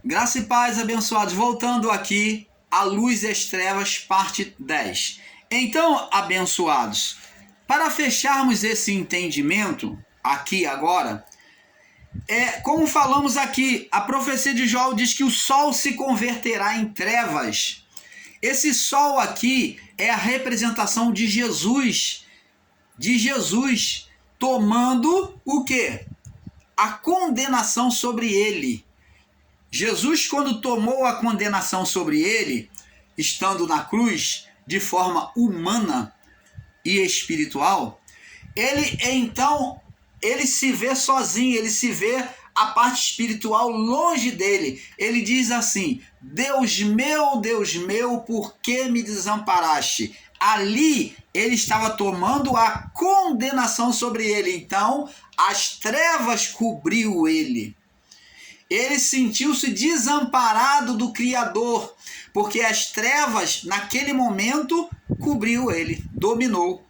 Graça e paz, abençoados. Voltando aqui, a luz e as trevas, parte 10. Então, abençoados, para fecharmos esse entendimento, aqui agora, como falamos aqui, a profecia de Joel diz que o sol se converterá em trevas. Esse sol aqui é a representação de Jesus. De Jesus tomando o quê? A condenação sobre ele. Jesus, quando tomou a condenação sobre ele, estando na cruz, de forma humana e espiritual, ele se vê sozinho, ele se vê a parte espiritual longe dele. Ele diz assim: Deus meu, por que me desamparaste? Ali ele estava tomando a condenação sobre ele. Então as trevas cobriu ele. Ele sentiu-se desamparado do Criador, porque as trevas, naquele momento, cobriu ele, dominou.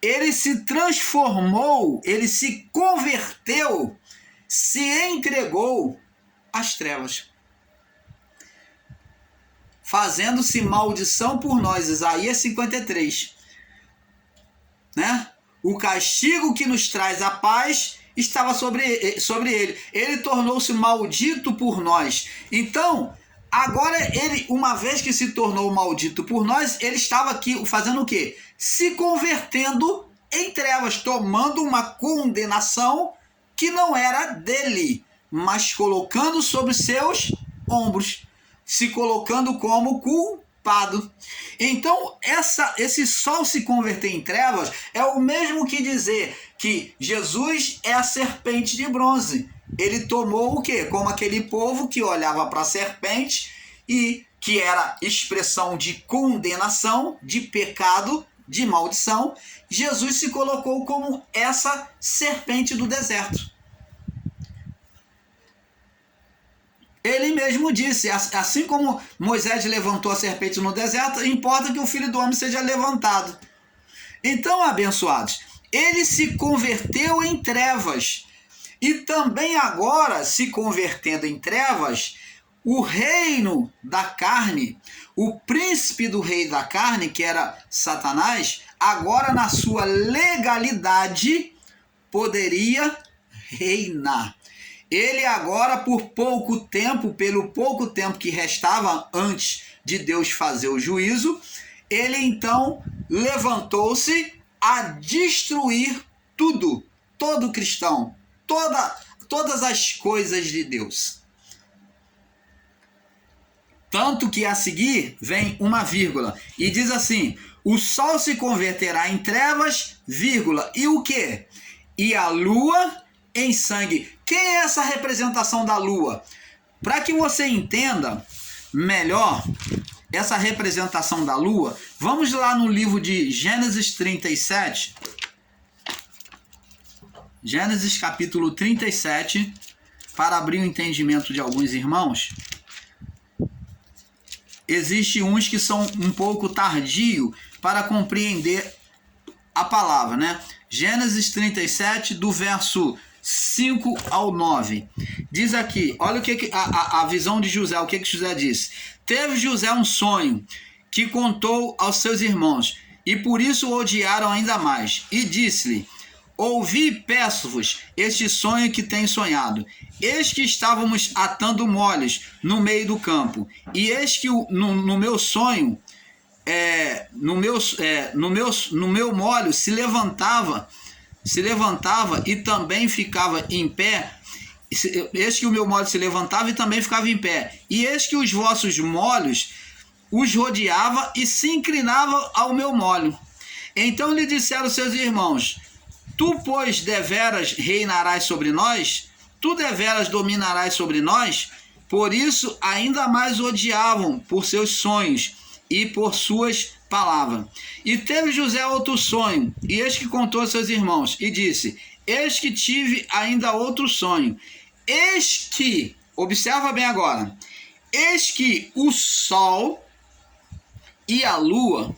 Ele se transformou, ele se converteu, se entregou às trevas, fazendo-se maldição por nós. Isaías 53. Né? O castigo que nos traz a paz estava sobre ele. Ele tornou-se maldito por nós. Então, agora ele, uma vez que se tornou maldito por nós, ele estava aqui fazendo o quê? Se convertendo em trevas, tomando uma condenação que não era dele, mas colocando sobre seus ombros, se colocando como culpado. Então, esse sol se converter em trevas é o mesmo que dizer que Jesus é a serpente de bronze. Ele tomou o quê? Como aquele povo que olhava para a serpente e que era expressão de condenação, de pecado, de maldição. Jesus se colocou como essa serpente do deserto. Ele mesmo disse, assim como Moisés levantou a serpente no deserto, importa que o Filho do Homem seja levantado. Então, abençoados, ele se converteu em trevas. E também agora, se convertendo em trevas, o reino da carne, o príncipe do rei da carne, que era Satanás, agora na sua legalidade poderia reinar. Ele agora, por pouco tempo, pelo pouco tempo que restava antes de Deus fazer o juízo, ele então levantou-se a destruir tudo, todo cristão, todas as coisas de Deus. Tanto que a seguir vem uma vírgula e diz assim: o sol se converterá em trevas, vírgula, e o quê? E a lua em sangue. Quem é essa representação da lua? Para que você entenda melhor essa representação da lua, vamos lá no livro de Gênesis 37. Gênesis capítulo 37, para abrir o entendimento de alguns irmãos. Existem uns que são um pouco tardio para compreender a palavra, né? Gênesis 37, do verso 5 ao 9. Diz aqui, olha o que a visão de José, o que José disse. Teve José um sonho que contou aos seus irmãos, e por isso o odiaram ainda mais. E disse-lhe: ouvi e peço-vos este sonho que tenho sonhado. Eis que estávamos atando molhos no meio do campo, e eis que no meu sonho, no meu molho se levantava e também ficava em pé. Eis que o meu molho se levantava e também ficava em pé. E eis que os vossos molhos os rodeava e se inclinava ao meu molho. Então lhe disseram seus irmãos: tu, pois, deveras reinarás sobre nós? Tu deveras dominarás sobre nós? Por isso ainda mais odiavam por seus sonhos e por suas palavras. E teve José outro sonho, e eis que contou a seus irmãos, e disse: eis que tive ainda outro sonho. Eis que, observa bem agora, eis que o sol e a lua,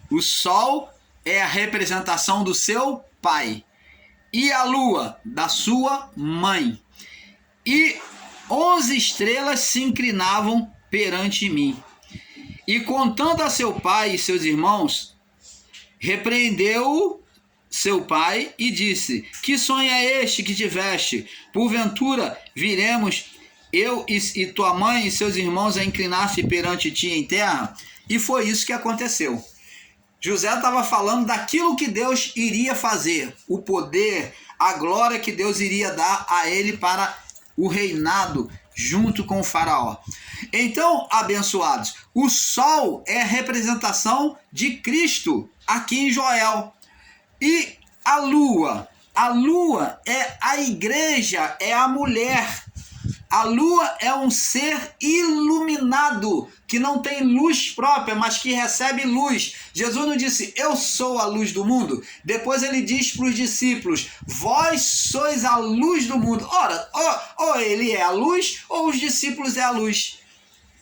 o sol é a representação do seu pai, e a lua da sua mãe. E 11 estrelas se inclinavam perante mim. E contando a seu pai e seus irmãos, repreendeu seu pai e disse: que sonho é este que tiveste? Porventura viremos eu e tua mãe e seus irmãos a inclinar-se perante ti em terra? E foi isso que aconteceu. José estava falando daquilo que Deus iria fazer, o poder, a glória que Deus iria dar a ele para o reinado junto com o faraó. Então, abençoados, o sol é a representação de Cristo aqui em Joel. E a lua é a igreja, é a mulher. A lua é um ser iluminado, que não tem luz própria, mas que recebe luz. Jesus não disse, eu sou a luz do mundo? Depois ele diz para os discípulos, vós sois a luz do mundo. Ora, ou ele é a luz, ou os discípulos é a luz.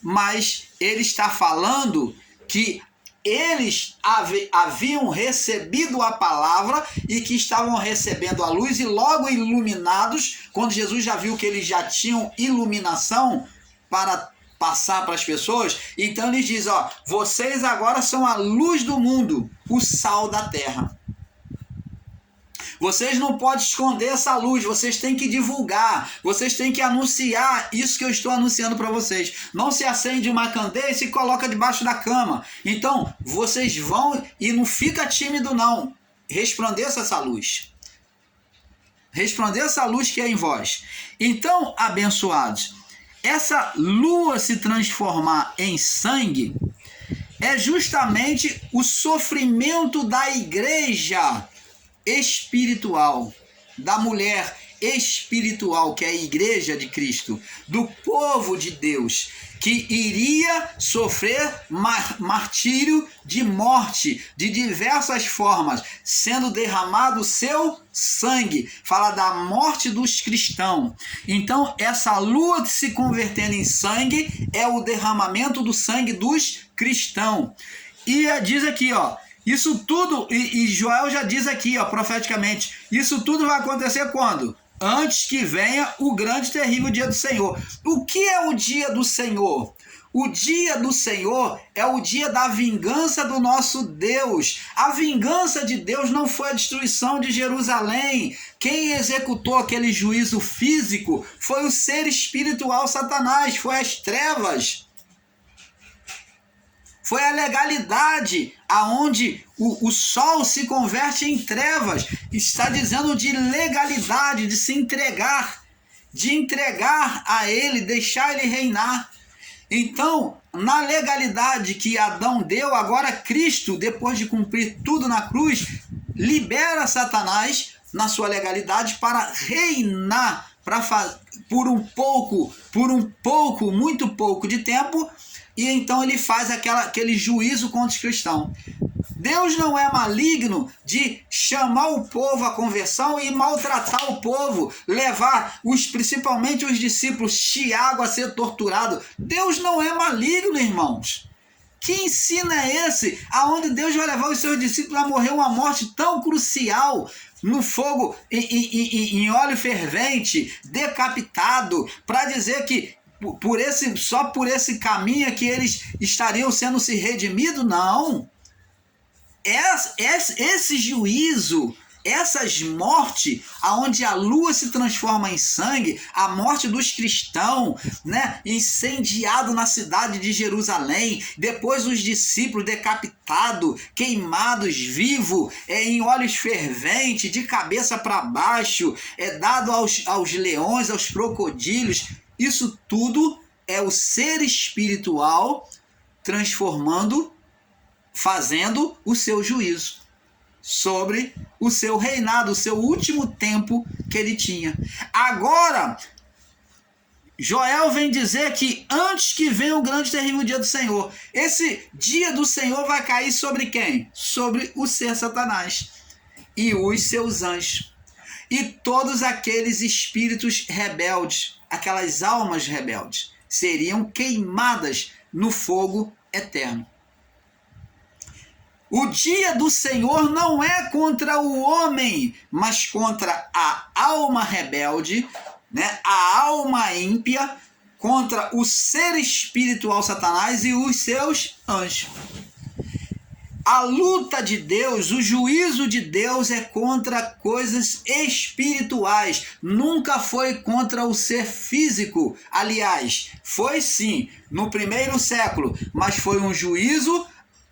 Mas ele está falando que eles haviam recebido a palavra e que estavam recebendo a luz e logo iluminados, quando Jesus já viu que eles já tinham iluminação para passar para as pessoas, então ele diz, vocês agora são a luz do mundo, o sal da terra. Vocês não podem esconder essa luz, vocês têm que divulgar, vocês têm que anunciar isso que eu estou anunciando para vocês. Não se acende uma candeia e se coloca debaixo da cama. Então, vocês vão e não fica tímido não. Resplandeça essa luz. Resplandeça a luz que é em vós. Então, abençoados, essa lua se transformar em sangue é justamente o sofrimento da igreja espiritual, da mulher espiritual, que é a igreja de Cristo, do povo de Deus, que iria sofrer martírio de morte, de diversas formas, sendo derramado o seu sangue. Fala da morte dos cristãos. Então, essa lua que se convertendo em sangue é o derramamento do sangue dos cristãos. E diz aqui, isso tudo, e Joel já diz aqui, profeticamente, isso tudo vai acontecer quando? Antes que venha o grande e terrível dia do Senhor. O que é o dia do Senhor? O dia do Senhor é o dia da vingança do nosso Deus. A vingança de Deus não foi a destruição de Jerusalém. Quem executou aquele juízo físico foi o ser espiritual Satanás, foi as trevas. Foi a legalidade, aonde o sol se converte em trevas. Está dizendo de legalidade, de se entregar, de entregar a ele, deixar ele reinar. Então, na legalidade que Adão deu, agora Cristo, depois de cumprir tudo na cruz, libera Satanás na sua legalidade para reinar por um pouco, muito pouco de tempo. E então ele faz aquele juízo contra os cristãos. Deus não é maligno de chamar o povo à conversão e maltratar o povo, levar principalmente os discípulos, Tiago, a ser torturado. Deus não é maligno, irmãos. Que ensino é esse? Aonde Deus vai levar os seus discípulos a morrer uma morte tão crucial, no fogo, em óleo fervente, decapitado, para dizer que só por esse caminho é que eles estariam sendo se redimidos? Não. Esse juízo, essas mortes, aonde a lua se transforma em sangue, a morte dos cristãos, incendiado na cidade de Jerusalém, depois os discípulos decapitados, queimados vivos, em óleos ferventes, de cabeça para baixo, dado aos leões, aos crocodilos. Isso tudo é o ser espiritual fazendo o seu juízo sobre o seu reinado, o seu último tempo que ele tinha. Agora, Joel vem dizer que antes que venha o grande e terrível dia do Senhor, esse dia do Senhor vai cair sobre quem? Sobre o ser Satanás e os seus anjos. E todos aqueles espíritos rebeldes, aquelas almas rebeldes, seriam queimadas no fogo eterno. O dia do Senhor não é contra o homem, mas contra a alma rebelde, né, a alma ímpia contra o ser espiritual Satanás e os seus anjos. A luta de Deus, o juízo de Deus é contra coisas espirituais, nunca foi contra o ser físico. Aliás, foi sim no primeiro século, mas foi um juízo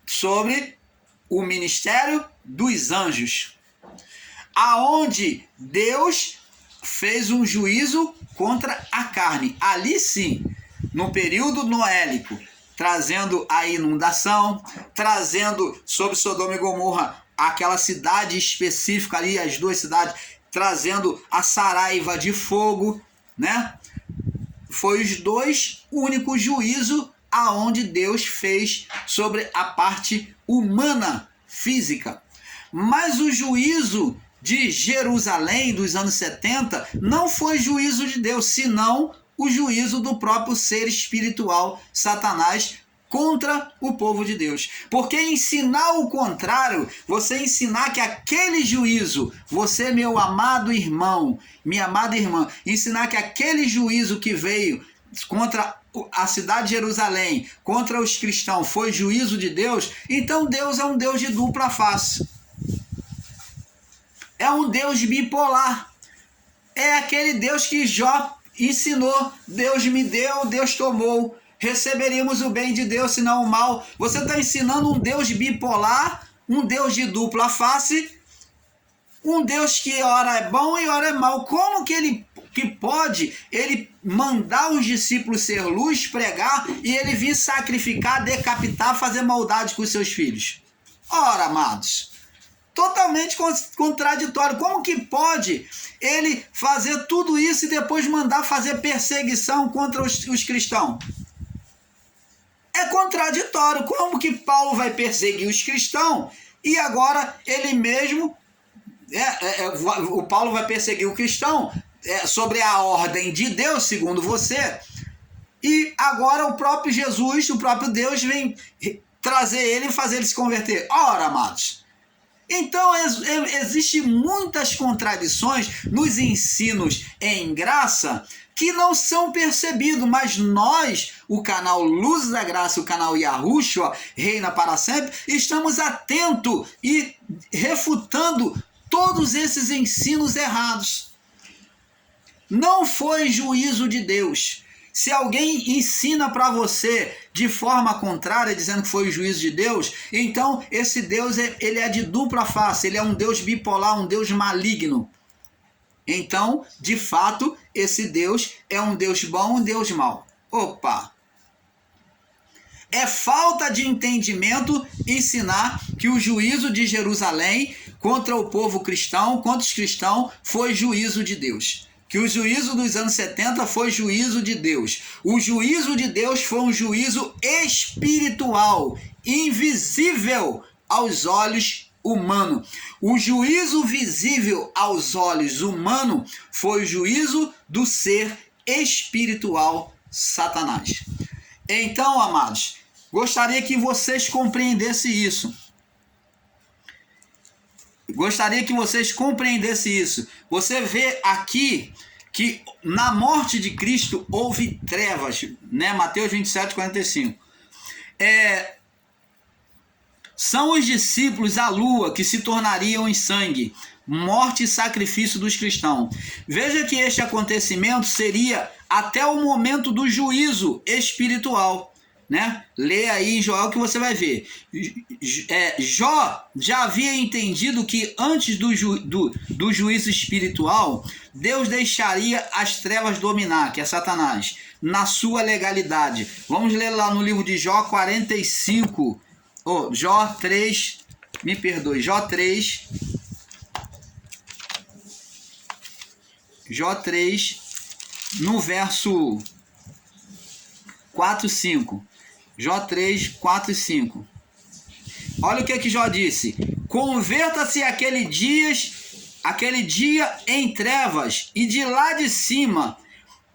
sobre o ministério dos anjos, aonde Deus fez um juízo contra a carne. Ali sim, no período noélico, trazendo a inundação, trazendo sobre Sodoma e Gomorra aquela cidade específica ali, as duas cidades, trazendo a saraiva de fogo, né? Foi os dois únicos juízos aonde Deus fez sobre a parte humana, física. Mas o juízo de Jerusalém dos anos 70 não foi juízo de Deus, senão o juízo do próprio ser espiritual, Satanás, contra o povo de Deus. Porque ensinar o contrário, você ensinar que aquele juízo, você, meu amado irmão, minha amada irmã, ensinar que aquele juízo que veio contra a cidade de Jerusalém, contra os cristãos, foi juízo de Deus, então Deus é um Deus de dupla face. É um Deus bipolar. É aquele Deus que Jó ensinou. Deus me deu, Deus tomou. Receberíamos o bem de Deus, senão o mal. Você está ensinando um Deus bipolar, um Deus de dupla face, um Deus que ora é bom e ora é mal. Como que pode ele mandar os discípulos ser luz, pregar, e ele vir sacrificar, decapitar, fazer maldade com os seus filhos? Ora, amados, totalmente contraditório. Como que pode ele fazer tudo isso e depois mandar fazer perseguição contra os cristãos? É contraditório. Como que Paulo vai perseguir os cristãos e agora ele mesmo, o Paulo vai perseguir o cristão sobre a ordem de Deus, segundo você, e agora o próprio Jesus, o próprio Deus vem trazer ele e fazer ele se converter? Ora, amados, então existem muitas contradições nos ensinos em graça que não são percebidos, mas nós, o canal Luz da Graça, o canal Yahushua, Reina para Sempre, estamos atentos e refutando todos esses ensinos errados. Não foi juízo de Deus. Se alguém ensina para você de forma contrária, dizendo que foi o juízo de Deus, então esse Deus ele é de dupla face, ele é um Deus bipolar, um Deus maligno. Então, de fato, esse Deus é um Deus bom, um Deus mau. Opa! É falta de entendimento ensinar que o juízo de Jerusalém contra o povo cristão, contra os cristãos, foi juízo de Deus. Que o juízo dos anos 70 foi juízo de Deus. O juízo de Deus foi um juízo espiritual, invisível aos olhos humanos. O juízo visível aos olhos humanos foi o juízo do ser espiritual Satanás. Então, amados, gostaria que vocês compreendessem isso. Gostaria que vocês compreendessem isso. Você vê aqui que na morte de Cristo houve trevas, né? Mateus 27, 45. São os discípulos a lua que se tornariam em sangue, morte e sacrifício dos cristãos. Veja que este acontecimento seria até o momento do juízo espiritual, né? Lê aí em Joel que você vai ver. Jó já havia entendido que antes do juízo espiritual, Deus deixaria as trevas dominar, que é Satanás, na sua legalidade. Vamos ler lá no livro de Jó 45, Jó 3, me perdoe, Jó 3, no verso 4 e 5. Jó 3, 4 e 5. Olha o que Jó disse. Converta-se aquele dia em trevas, e de lá de cima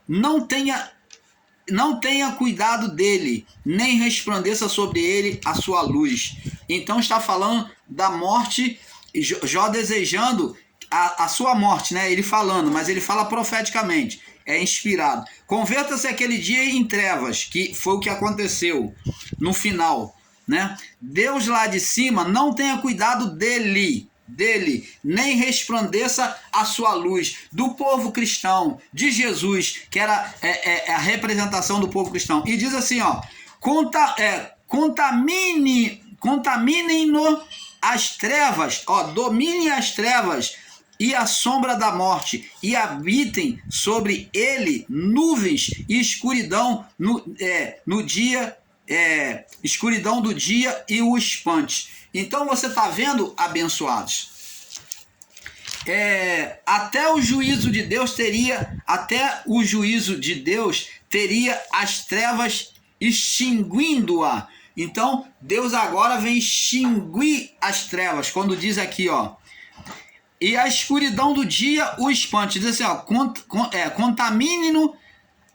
não tenha cuidado dele, nem resplandeça sobre ele a sua luz. Então está falando da morte, Jó desejando a sua morte, né? Ele falando, mas ele fala profeticamente. é inspirado. Converta-se aquele dia em trevas, que foi o que aconteceu no final, né? Deus lá de cima não tenha cuidado dele, nem resplandeça a sua luz, do povo cristão, de Jesus, que era a representação do povo cristão. E diz assim, ó, contaminem-no as trevas, ó, dominem as trevas e a sombra da morte, e habitem sobre ele nuvens e escuridão no dia, escuridão do dia e o espante. Então você está vendo, abençoados? Até o juízo de Deus teria as trevas extinguindo-a. Então Deus agora vem extinguir as trevas, quando diz aqui, ó, e a escuridão do dia o espante. Diz assim, ó, contamine-no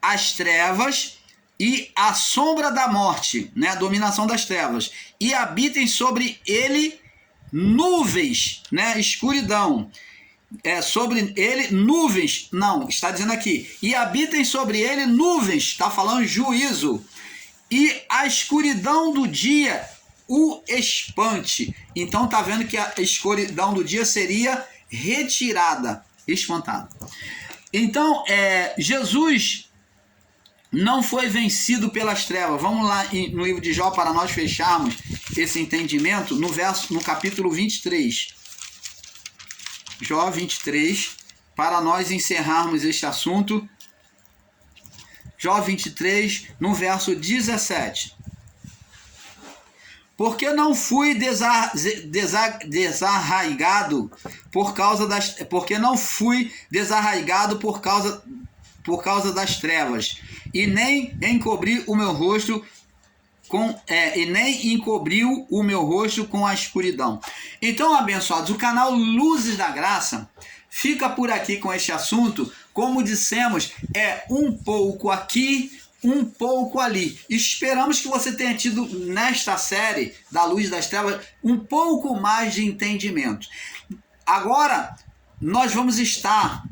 as trevas e a sombra da morte, né, a dominação das trevas, e habitem sobre ele nuvens, né, escuridão, sobre ele nuvens, não, está dizendo aqui, e habitem sobre ele nuvens, está falando juízo, e a escuridão do dia o espante. Então tá vendo que a escuridão do dia seria retirada, espantada. Então Jesus não foi vencido pelas trevas. Vamos lá no livro de Jó para nós fecharmos esse entendimento no capítulo 23. Jó 23, para nós encerrarmos este assunto. Jó 23, no verso 17. Porque não fui desarraigado por causa das trevas, e nem encobriu o meu rosto com a escuridão. Então, abençoados, o canal Luzes da Graça fica por aqui com este assunto. Como dissemos, um pouco aqui, um pouco ali. Esperamos que você tenha tido nesta série da Luz das Trevas um pouco mais de entendimento. Agora nós vamos estar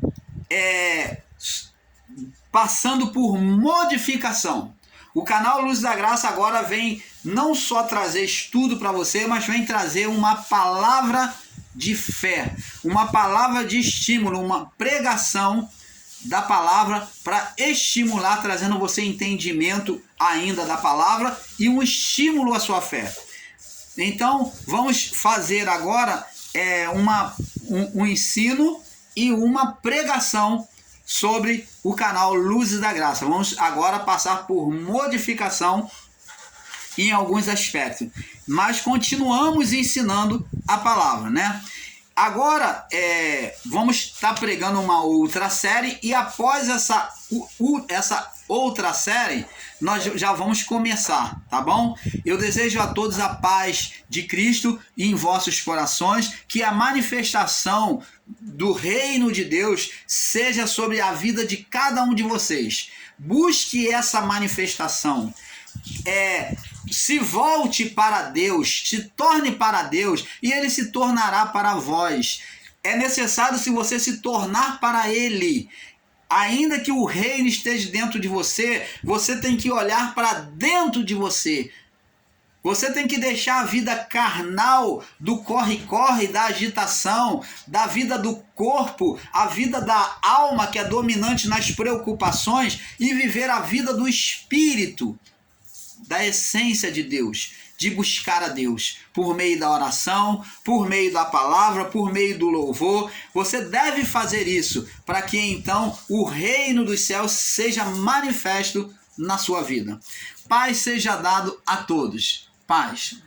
passando por modificação. O canal Luz da Graça agora vem não só trazer estudo para você, mas vem trazer uma palavra de fé, uma palavra de estímulo, uma pregação da palavra para estimular, trazendo você entendimento ainda da palavra e um estímulo à sua fé. Então, vamos fazer agora um ensino e uma pregação sobre o canal Luzes da Graça. Vamos agora passar por modificação em alguns aspectos, mas continuamos ensinando a palavra, né? Agora, vamos estar pregando uma outra série, e após essa outra série, nós já vamos começar, tá bom? Eu desejo a todos a paz de Cristo em vossos corações, que a manifestação do reino de Deus seja sobre a vida de cada um de vocês. Busque essa manifestação. Se volte para Deus, se torne para Deus, e Ele se tornará para vós. É necessário, se você se tornar para Ele, ainda que o reino esteja dentro de você, você tem que olhar para dentro de você. Você tem que deixar a vida carnal do corre-corre, da agitação, da vida do corpo, a vida da alma que é dominante nas preocupações, e viver a vida do espírito, da essência de Deus, de buscar a Deus por meio da oração, por meio da palavra, por meio do louvor. Você deve fazer isso para que então o reino dos céus seja manifesto na sua vida. Paz seja dado a todos. Paz.